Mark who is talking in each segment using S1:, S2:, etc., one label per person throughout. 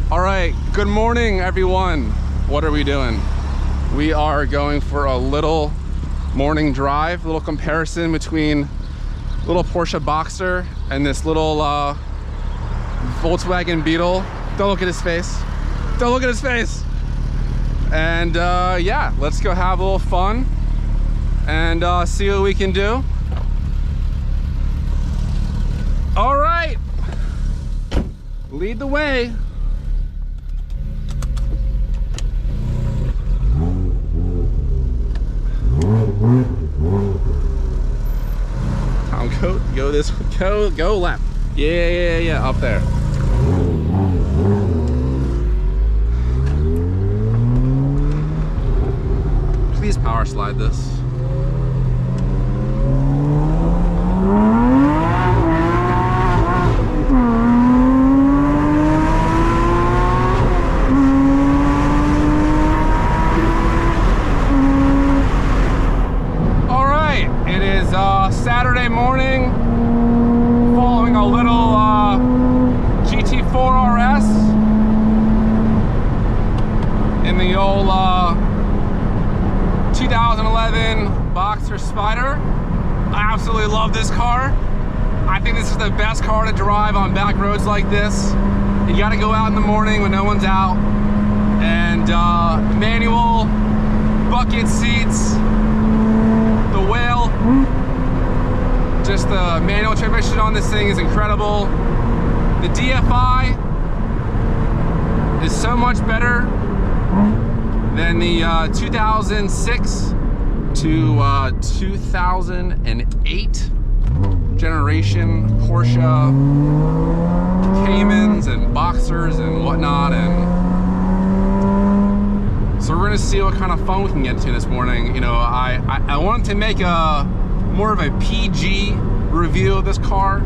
S1: All right, good morning, everyone. What are we doing? We are going for a little morning drive, a little comparison between little Porsche Boxster and this little Volkswagen Beetle. Don't look at his face. Don't look at his face. And yeah, let's go have a little fun and see what we can do. All right, lead the way. Tom, go this, go left. Yeah, up there. Please power slide this. Saturday morning, following a little GT4RS in the old 2011 Boxster Spyder. I absolutely love this car. I think this is the best car to drive on back roads like this. You gotta go out in the morning when no one's out. And manual, bucket seats, the whale. Just the manual transmission on this thing is incredible. The DFI is so much better than the 2006 to 2008 generation Porsche Caymans and Boxsters and whatnot. And so we're gonna see what kind of fun we can get into this morning. You know, I wanted to make more of a PG review of this car,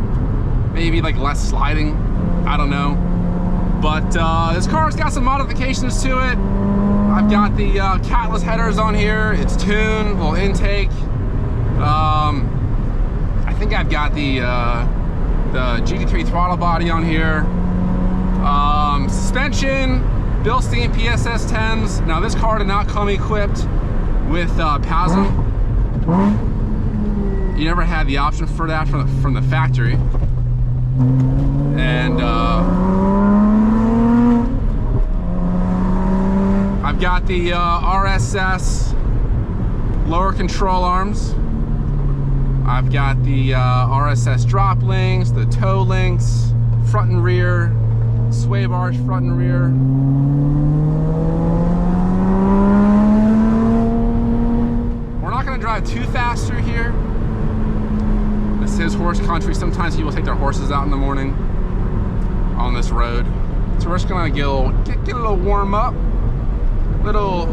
S1: maybe like less sliding, I don't know, but this car's got some modifications to it. I've got the catless headers on here, it's tuned, little intake. I think I've got the GT3 throttle body on here. Suspension, Bilstein PSS 10s. Now this car did not come equipped with PASM. You never had the option for that from the factory. And I've got the RSS lower control arms. I've got the RSS drop links, the toe links, front and rear, sway bars front and rear. We're not gonna drive too fast through here. This is horse country. Sometimes people take their horses out in the morning on this road. So we're just gonna get a little warm up, little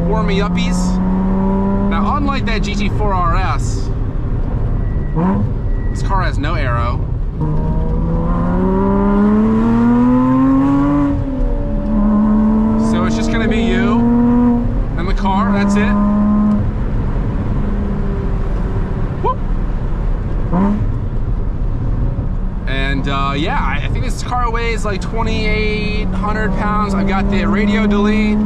S1: warmy uppies. Now, unlike that GT4RS, this car has no aero. So it's just gonna be you and the car, that's it. And yeah, I think this car weighs like 2,800 pounds. I've got the radio delete,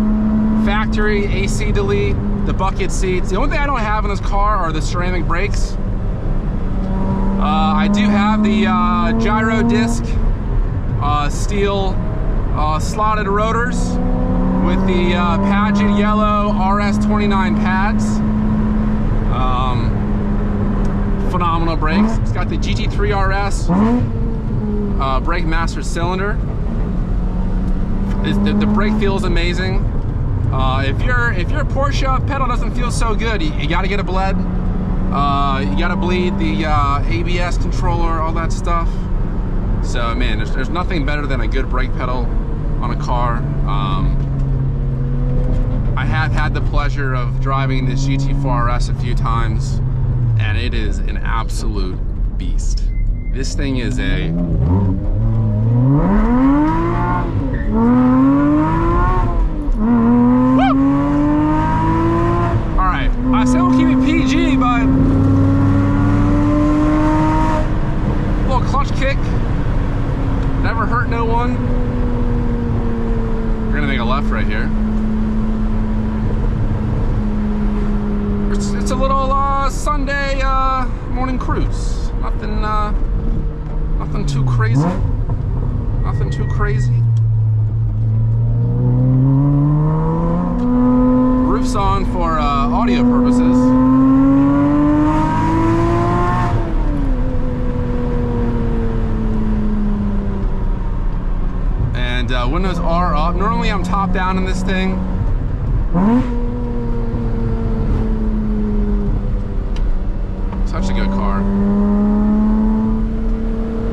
S1: factory AC delete, the bucket seats. The only thing I don't have in this car are the ceramic brakes. I do have the gyro disc, steel slotted rotors with the Paget yellow RS29 pads. Phenomenal brakes. It's got the GT4RS brake master cylinder. The brake feels amazing. If your Porsche pedal doesn't feel so good, you got to get a bled. You got to bleed the ABS controller, all that stuff. So man, there's nothing better than a good brake pedal on a car. I have had the pleasure of driving this GT4RS a few times, and it is an absolute beast. This thing is a... Woo! All right, I said we'll keep it PG, but a little clutch kick, never hurt no one. left right here. It's a little Sunday morning cruise. Nothing too crazy. Nothing too crazy. Roof's on for audio purposes. And windows are up. Normally I'm top down in this thing. Such a good car.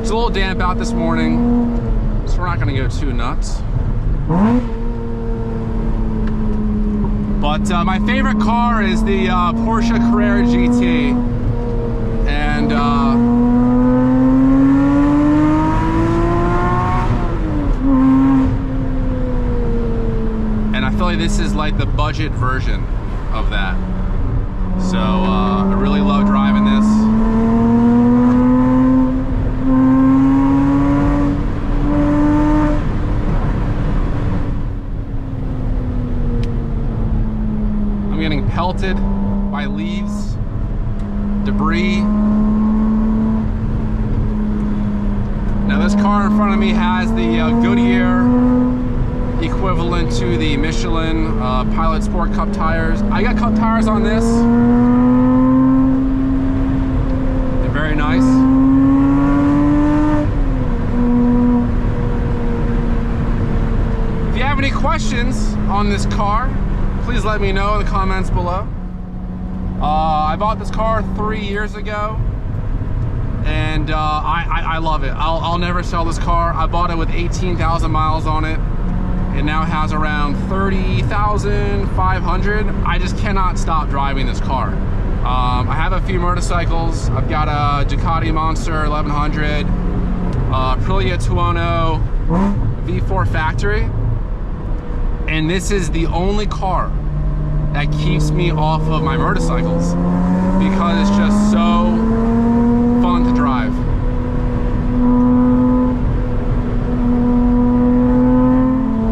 S1: It's a little damp out this morning, so we're not going to go too nuts. But my favorite car is the Porsche Carrera GT, and I feel like this is like the budget version of that. So I really love driving this. I'm getting pelted by leaves, debris. Now this car in front of me has the Goodyear equivalent to the Michelin Pilot Sport Cup tires. I got Cup tires on this. They're very nice. If you have any questions on this car, please let me know in the comments below. I bought this car 3 years ago, and I love it. I'll never sell this car. I bought it with 18,000 miles on it. It now has around 30,500. I just cannot stop driving this car. I have a few motorcycles. I've got a Ducati Monster 1100, Aprilia Tuono V4 factory, and this is the only car that keeps me off of my motorcycles because it's just so fun to drive.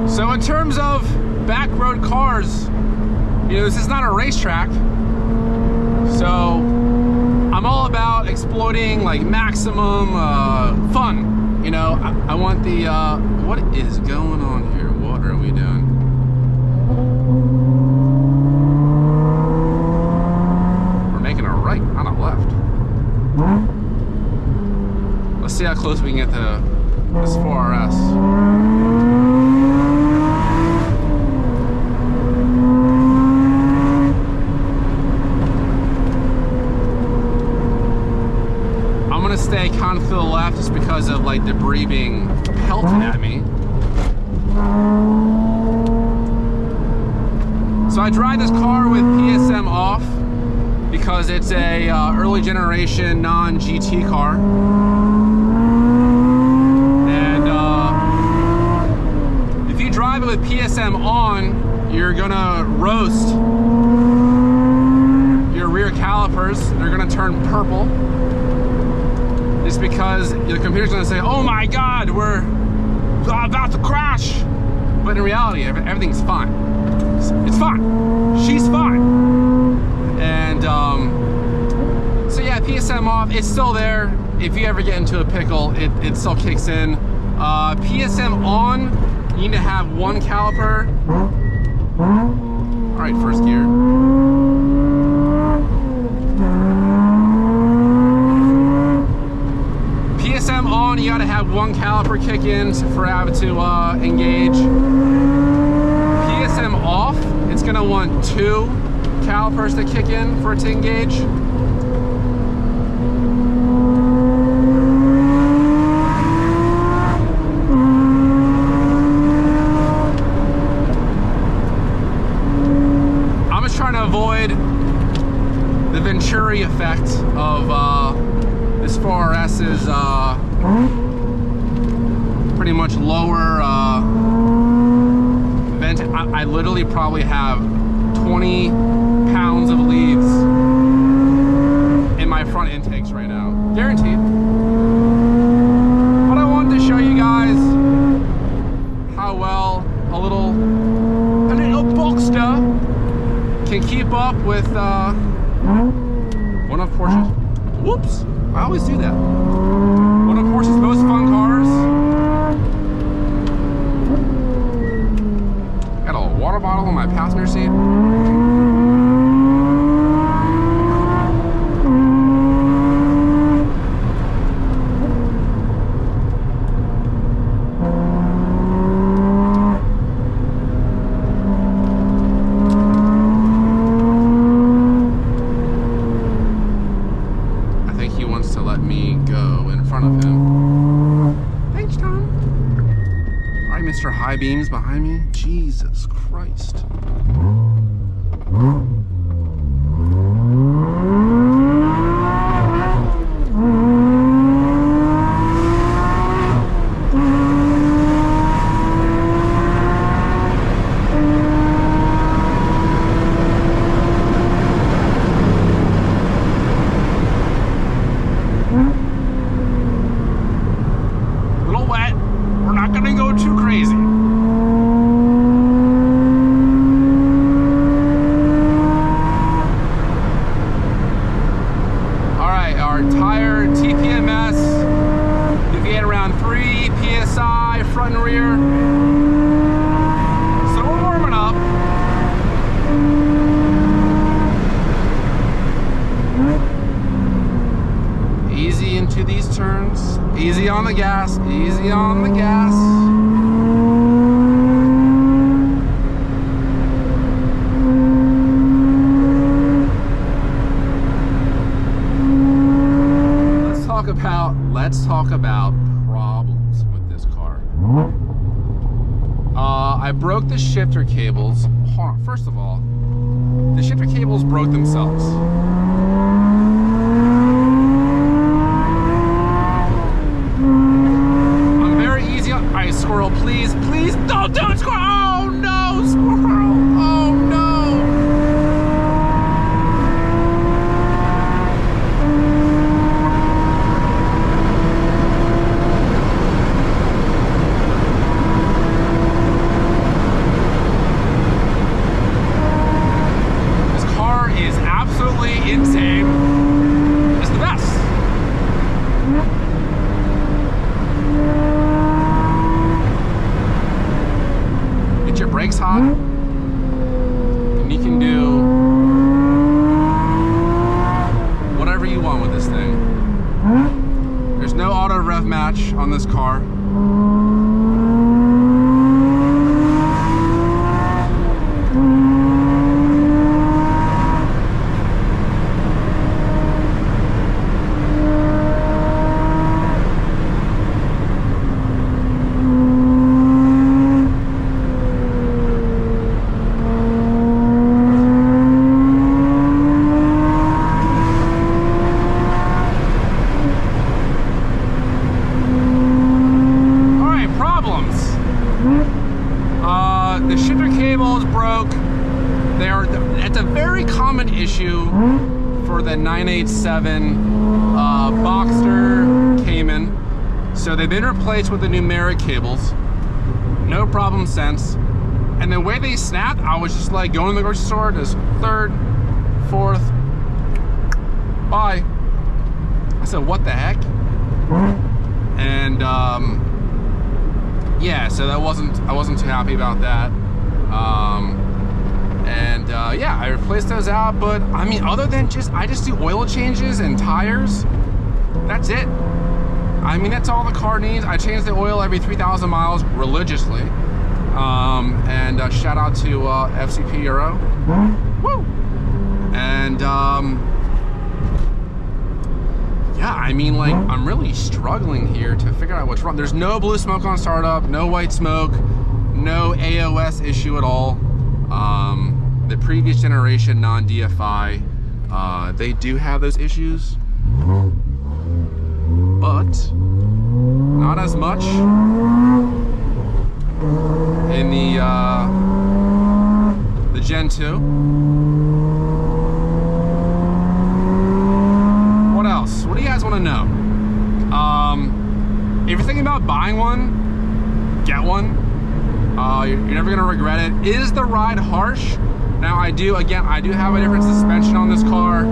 S1: So in terms of back road cars, you know, this is not a racetrack. So I'm all about exploiting like maximum fun. You know, I want the, what is going on here? What are we doing? We're making a right, not a left. Let's see how close we can get to this 4RS. Stay kind of to the left just because of like debris being pelted at me. So I drive this car with PSM off because it's a early generation non-GT car, and if you drive it with PSM on, you're gonna roast your rear calipers. They're gonna turn purple. Just because the computer's gonna say, oh my God, we're about to crash. But in reality, everything's fine. It's fine. She's fine. And so yeah, PSM off, it's still there. If you ever get into a pickle, it still kicks in. PSM on, you need to have one caliper. All right, first gear. PSM on, you gotta have one caliper kick in for it to engage. PSM off, it's gonna want two calipers to kick in for it to engage. I'm just trying to avoid the Venturi effect of this 4RS's pretty much lower vent. I literally probably have 20 pounds of leaves in my front intakes right now, guaranteed. But I wanted to show you guys how well a little can keep up with one of Porsche's, whoops, I always do that. One of Porsche's most fun cars. Got a water bottle in my passenger seat. High beams behind me. Jesus Christ. A little wet. We're not gonna go too crazy. Front and rear. So we're warming up. Easy into these turns. Easy on the gas. Easy on the gas. Let's talk about problems with this car. I broke the shifter cables. Hold on. First of all, the shifter cables broke themselves. I'm very easy on. Alright, squirrel, please don't do it, squirrel! Oh no, squirrel! Oh no! Insane. It's the best. Get your brakes hot, and you can do whatever you want with this thing. There's no auto rev match on this car. The shifter cables broke. It's a very common issue for the 987 Boxster Cayman. So they've been replaced with the numeric cables. No problem since. And the way they snapped, I was just like going to the grocery store, just third, fourth, bye. I said, what the heck? And yeah, so I wasn't too happy about that. Yeah, I replaced those out, but I mean, other than I just do oil changes and tires. That's it. I mean, that's all the car needs. I change the oil every 3,000 miles religiously. Shout out to FCP Euro. Woo! And yeah, I mean, like, I'm really struggling here to figure out what's wrong. There's no blue smoke on startup, no white smoke, no AOS issue at all. The previous generation non-DFI, they do have those issues, but not as much in the Gen 2. What else? What do you guys want to know? If you're thinking about buying one, get one. You're never gonna regret it. Is the ride harsh? Now I do have a different suspension on this car,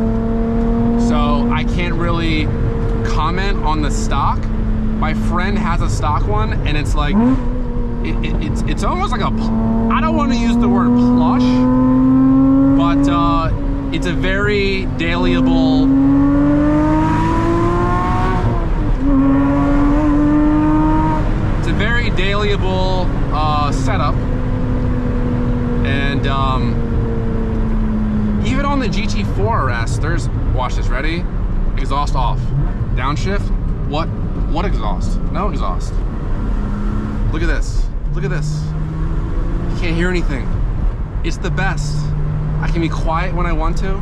S1: so I can't really comment on the stock. My friend has a stock one, and it's like, it's almost like a, I don't want to use the word plush, but it's a very dailyable, setup. And even on the GT4RS, there's, watch this, ready? Exhaust off. Downshift, what exhaust? No exhaust. Look at this, look at this. You can't hear anything. It's the best. I can be quiet when I want to.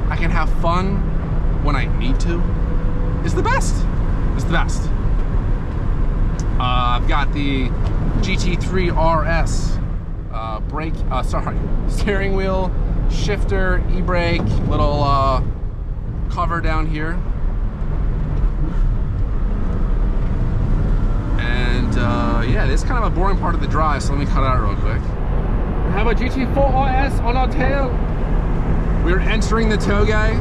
S1: I can have fun when I need to. It's the best. It's the best. I've got the GT4RS steering wheel, shifter, e-brake, little cover down here. And yeah, this is kind of a boring part of the drive, so let me cut it out real quick. We have a GT4RS on our tail. We're entering the Togay.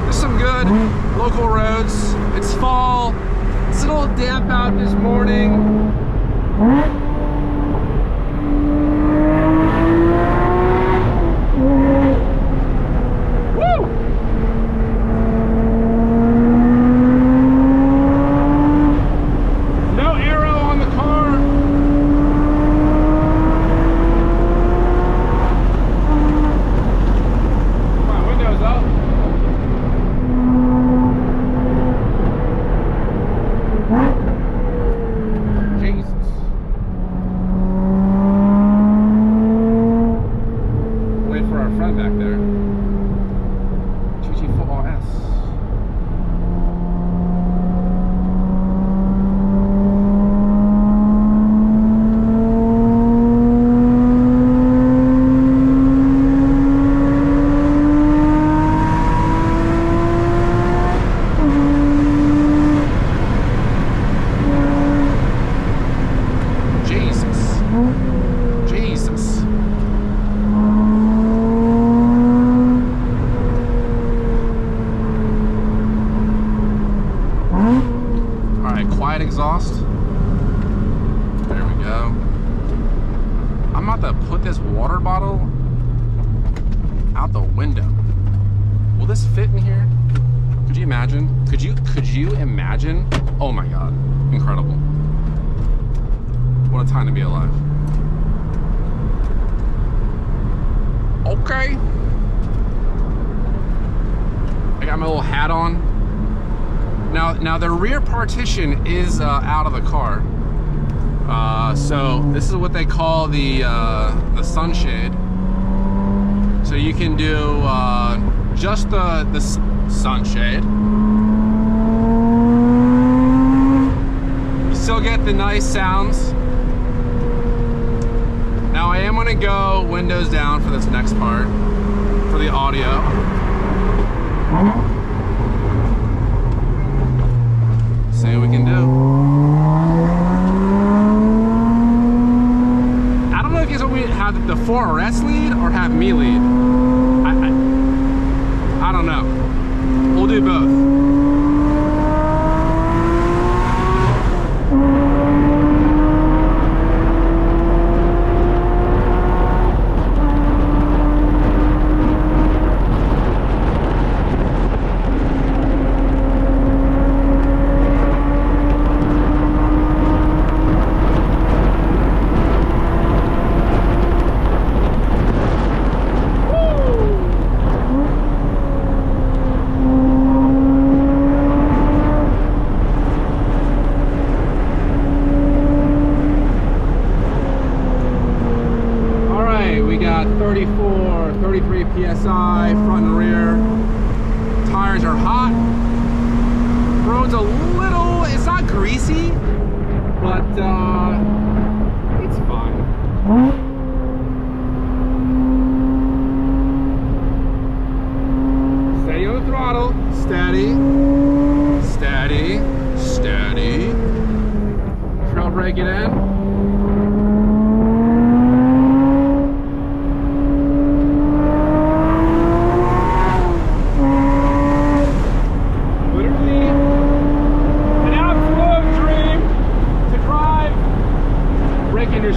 S1: There's some good local roads. It's fall. It's a little damp out this morning. Exhaust. There we go. I'm about to put this water bottle out the window. Will this fit in here? Could you imagine? Could you imagine? Oh my God, incredible. What a time to be alive. Okay. I got my little hat on. Now the rear partition is out of the car, so this is what they call the sunshade. So you can do just the sunshade. You still get the nice sounds. Now I am going to go windows down for this next part, for the audio. See what we can do. I don't know if you guys want me to have the 4RS lead or have me lead. I don't know. We'll do both. We got 34, 33 PSI, front and rear. Tires are hot. Road's a little, it's not greasy, but it's fine. Steady on the throttle. Steady, steady, steady. Trail brake it in.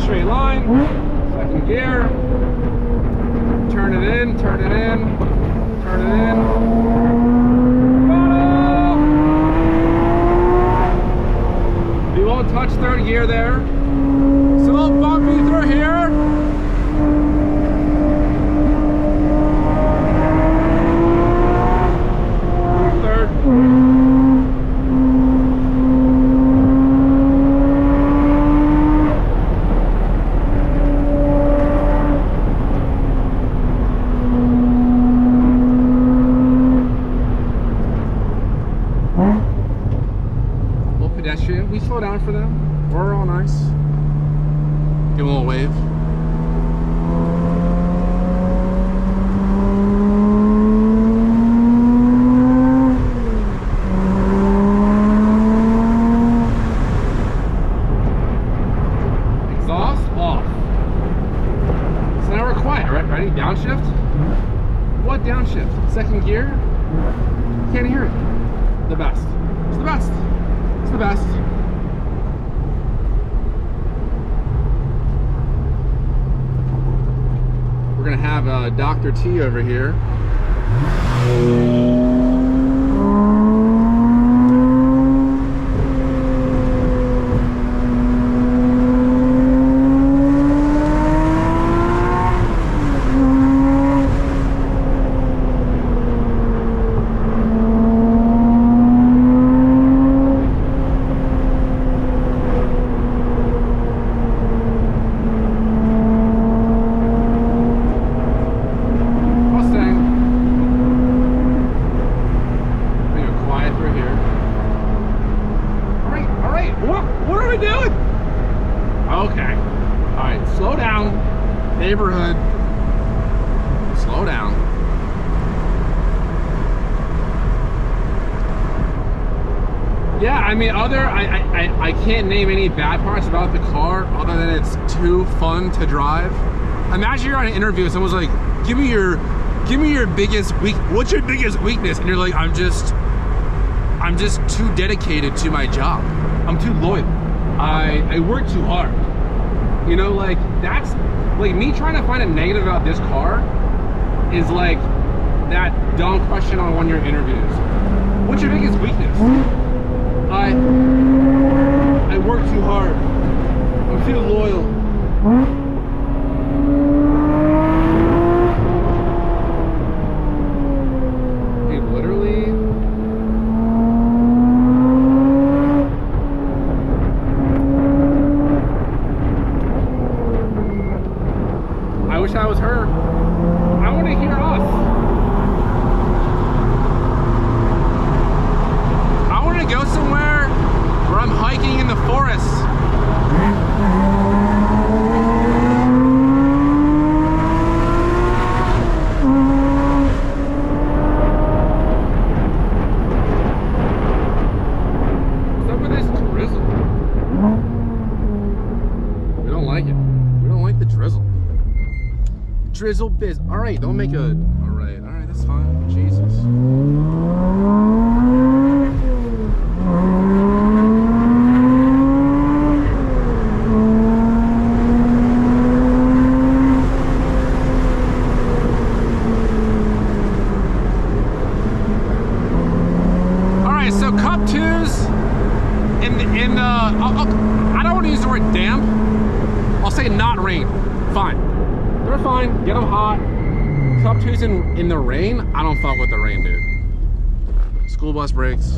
S1: straight line. Second gear. Turn it in, turn it in, turn it in. Throttle! We won't touch third gear there. It's a little bumpy through here. Third. Pedestrian. We slow down for them. We're all nice. Give them a little wave. Exhaust off. So now we're quiet, right? Ready? Downshift? What downshift? Second gear? Can't hear it. The best. It's the best. It's the best. We're gonna have Dr. T over here. Neighborhood, slow down. Yeah, I mean, I can't name any bad parts about the car other than it's too fun to drive. Imagine you're on an interview and someone's like, give me your biggest what's your biggest weakness? And you're like, I'm just too dedicated to my job. I'm too loyal. I work too hard. You know, like, that's like me trying to find a negative about this car is like that dumb question on one of your interviews. What's your biggest weakness? I work too hard. I'm too loyal. Dude, literally. I wish I was her. I want to hear us. I want to go somewhere where I'm hiking in the forest. What's up with this drizzle? We don't like it. We don't like the drizzle. Drizzle biz. All right, don't make a. All right, that's fine. Jesus. All right, so cup twos I don't want to use the word damp. I'll say not rain. Fine. They're fine, get them hot. Cup twos in the rain, I don't fuck with the rain, dude. School bus brakes.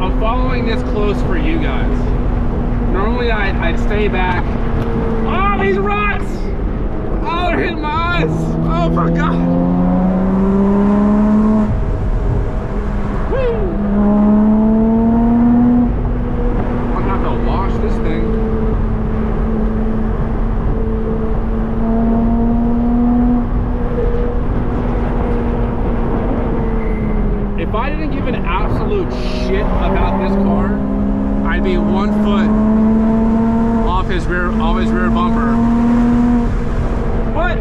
S1: I'm following this close for you guys. Normally I'd stay back. Oh, these ruts! Oh, they're hitting my eyes! Oh my god! Woo! I'm gonna have to wash this thing. If I didn't give an absolute shit about this car, I'd be 1 foot his rear bumper. But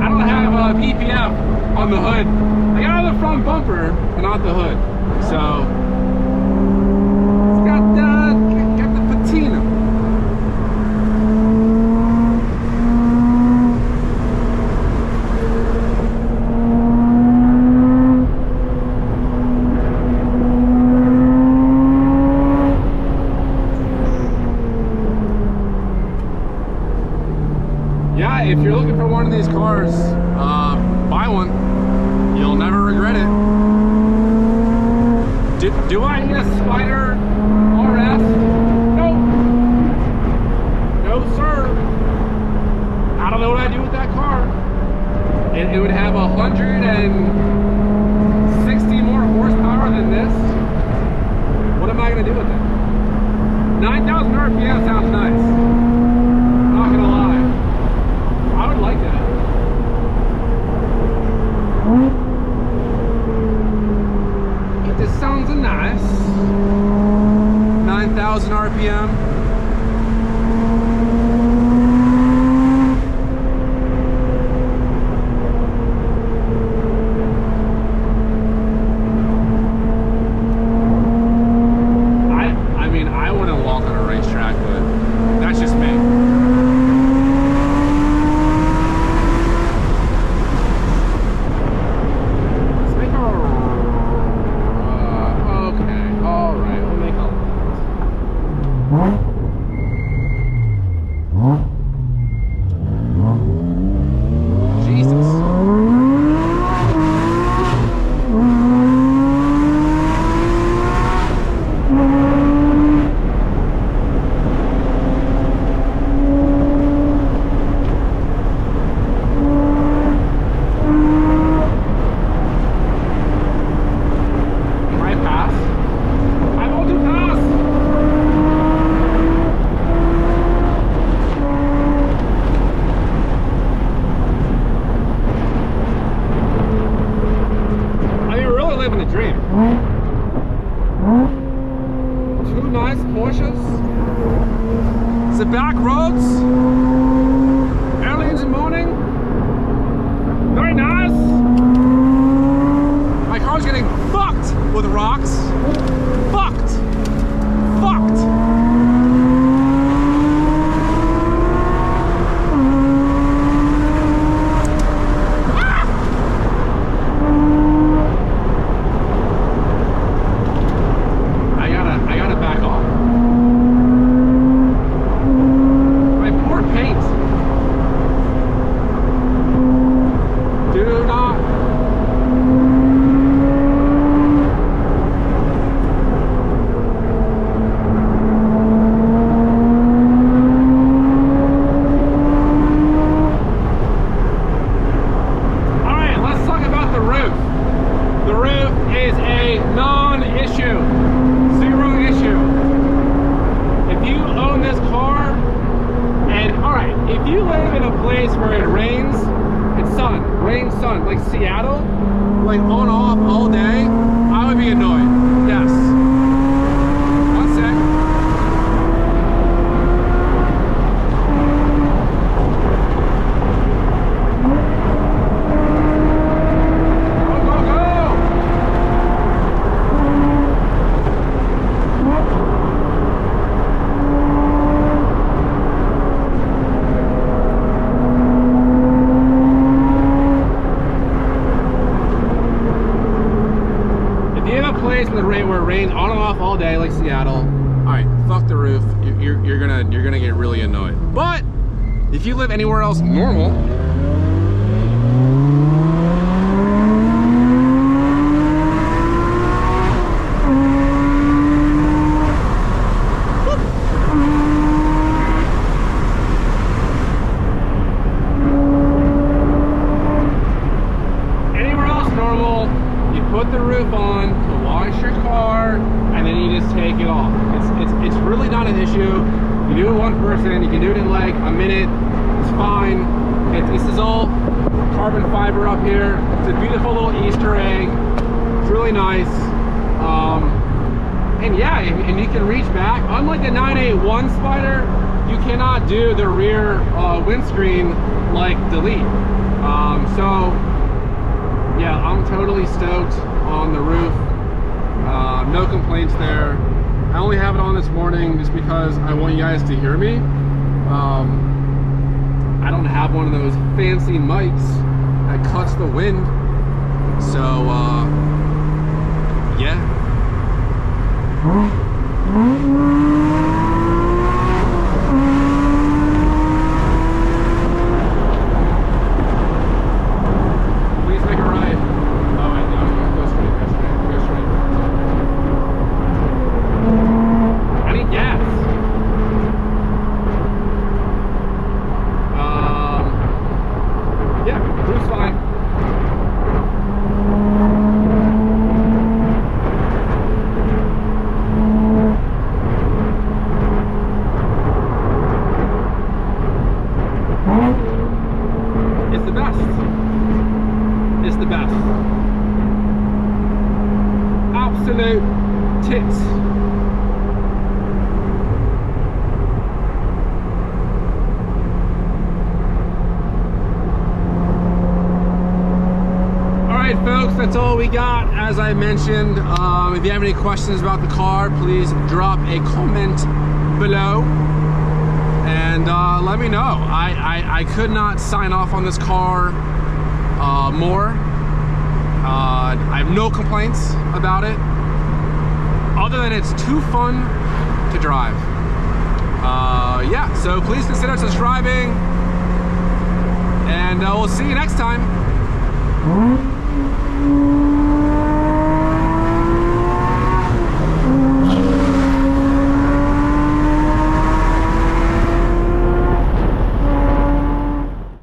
S1: I don't have a PPF on the hood. I got the front bumper, but not the hood. So it's got the patina. Yeah, if you're looking for one of these cars, buy one. You'll never regret it. Do I need a Spyder RS? No. No, sir. I don't know what I'd do with that car. It would have 160 more horsepower than this. What am I going to do with it? 9,000 RPM sounds nice. Not going to lie. I would like that. It just sounds nice. 9,000 RPM. I mean, I wouldn't walk on a racetrack, but that's just me. Two nice Porsches. The back roads, early in the morning, very nice. My car's getting fucked with rocks. Fucked. Fucked. Sun, like Seattle, like on off all day, I would be annoyed. Yes. One sec. Go, go, go! Where it rains on and off all day like Seattle, all right, fuck the roof. You're gonna get really annoyed. But if you live anywhere else normal, put the roof on to wash your car, and then you just take it off. It's really not an issue. You do it one person, you can do it in like a minute. It's fine. This is all carbon fiber up here. It's a beautiful little Easter egg. It's really nice. And yeah, and you can reach back. Unlike the 981 Spyder, you cannot do the rear windscreen like delete. So yeah, I'm totally stoked on the roof. No complaints there. I only have it on this morning just because I want you guys to hear me. I don't have one of those fancy mics that cuts the wind. So yeah. Please make a right. Oh, I know. Go straight, go straight, go straight. I need gas. Yeah, cruise fine. It's the best. It's the best. Absolute tits. Alright folks, that's all we got. As I mentioned, if you have any questions about the car, please drop a comment below and let me know. I could not sign off on this car more. I have no complaints about it, other than it's too fun to drive. Yeah, so please consider subscribing, and we'll see you next time.